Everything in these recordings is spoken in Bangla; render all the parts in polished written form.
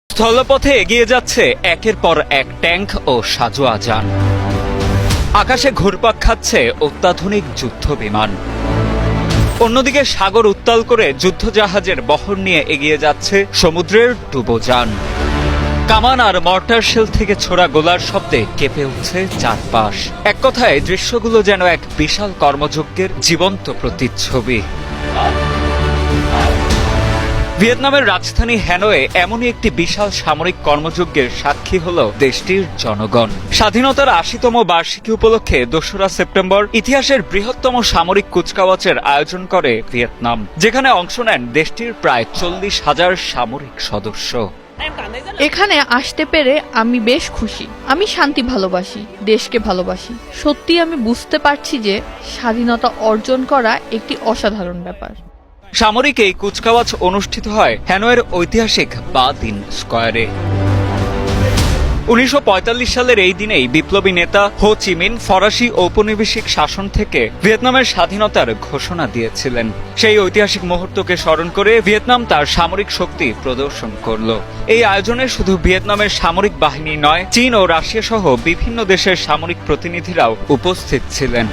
স্থলপথে এগিয়ে যাচ্ছে একের পর এক ট্যাঙ্ক ও সাজোয়া যান। আকাশে ঘুরপাক খাচ্ছে অত্যাধুনিক যুদ্ধ বিমান। অন্যদিকে সাগর উত্তাল করে যুদ্ধজাহাজের বহর নিয়ে এগিয়ে যাচ্ছে সমুদ্রের ডুবোযান। কামান আর মর্টার শেল থেকে ছোড়া গোলার শব্দে কেঁপে উঠছে চারপাশ। এক কথায় দৃশ্যগুলো যেন এক বিশাল কর্মযজ্ঞের জীবন্ত প্রতিচ্ছবি। ভিয়েতনামের রাজধানী হ্যানয়ে এমনই একটি বিশাল সামরিক কর্মযজ্ঞের সাক্ষী হল দেশটির জনগণ। স্বাধীনতার ৮০তম বার্ষিকী উপলক্ষে ২রা সেপ্টেম্বর ইতিহাসের বৃহত্তম সামরিক কুচকাওয়াজের আয়োজন করে ভিয়েতনাম, যেখানে অংশ নেন দেশটির প্রায় ৪০,০০০ সামরিক সদস্য। এখানে আসতে পেরে আমি বেশ খুশি। আমি শান্তি ভালোবাসি, দেশকে ভালোবাসি। সত্যি আমি বুঝতে পারছি যে স্বাধীনতা অর্জন করা একটি অসাধারণ ব্যাপার। সামরিক এই কুচকাওয়াজ অনুষ্ঠিত হয় হ্যানয়ের ঐতিহাসিক বা দিন স্কয়ারে। ১৯৪৫ সালের এই দিনেই বিপ্লবী নেতা হো চি মিন ফরাসি ঔপনিবেশিক শাসন থেকে ভিয়েতনামের স্বাধীনতার ঘোষণা দিয়েছিলেন। সেই ঐতিহাসিক মুহূর্তকে স্মরণ করে ভিয়েতনাম তার সামরিক শক্তি প্রদর্শন করল। এই আয়োজনে শুধু ভিয়েতনামের সামরিক বাহিনী নয়, চীন ও রাশিয়া সহ বিভিন্ন দেশের সামরিক প্রতিনিধিরাও উপস্থিত ছিলেন।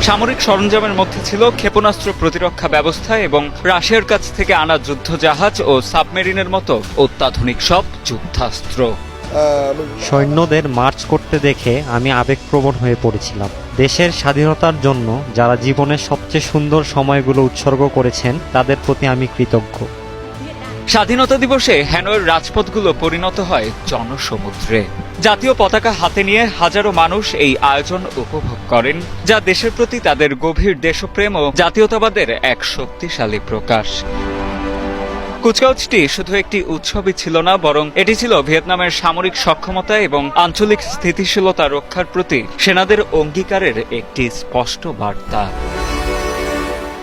সামরিক সরঞ্জামের মধ্যে ছিল ক্ষেপণাস্ত্র প্রতিরক্ষা ব্যবস্থা এবং রাশিয়ার কাছ থেকে আনা যুদ্ধজাহাজ ও সাবমেরিনের মতো অত্যাধুনিক সব যুদ্ধাস্ত্র। সৈন্যদের মার্চ করতে দেখে আমি আবেগপ্রবণ হয়ে পড়েছিলাম। দেশের স্বাধীনতার জন্য যারা জীবনের সবচেয়ে সুন্দর সময়গুলো উৎসর্গ করেছেন তাদের প্রতি আমি কৃতজ্ঞ। স্বাধীনতা দিবসে হ্যানয়ের রাজপথগুলো পরিণত হয় জনসমুদ্রে। জাতীয় পতাকা হাতে নিয়ে হাজারো মানুষ এই আয়োজন উপভোগ করেন, যা দেশের প্রতি তাদের গভীর দেশপ্রেম ও জাতীয়তাবাদের এক শক্তিশালী প্রকাশ। কুচকাওয়াজটি শুধু একটি উৎসবই ছিল না, বরং এটি ছিল ভিয়েতনামের সামরিক সক্ষমতা এবং আঞ্চলিক স্থিতিশীলতা রক্ষার প্রতি সেনাদের অঙ্গীকারের একটি স্পষ্ট বার্তা।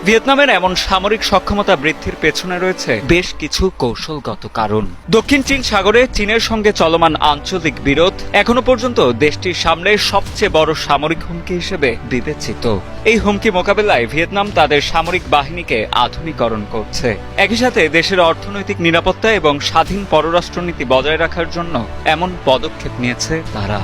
ভিয়েতনামের এমন সামরিক সক্ষমতা বৃদ্ধির পেছনে রয়েছে বেশ কিছু কৌশলগত কারণ। দক্ষিণ চীন সাগরে চীনের সঙ্গে চলমান আঞ্চলিক বিরোধ এখনো পর্যন্ত দেশটির সামনে সবচেয়ে বড় সামরিক হুমকি হিসেবে বিবেচিত। এই হুমকি মোকাবেলায় ভিয়েতনাম তাদের সামরিক বাহিনীকে আধুনিকরণ করছে। একই সাথে দেশের অর্থনৈতিক নিরাপত্তা এবং স্বাধীন পররাষ্ট্রনীতি বজায় রাখার জন্য এমন পদক্ষেপ নিয়েছে তারা।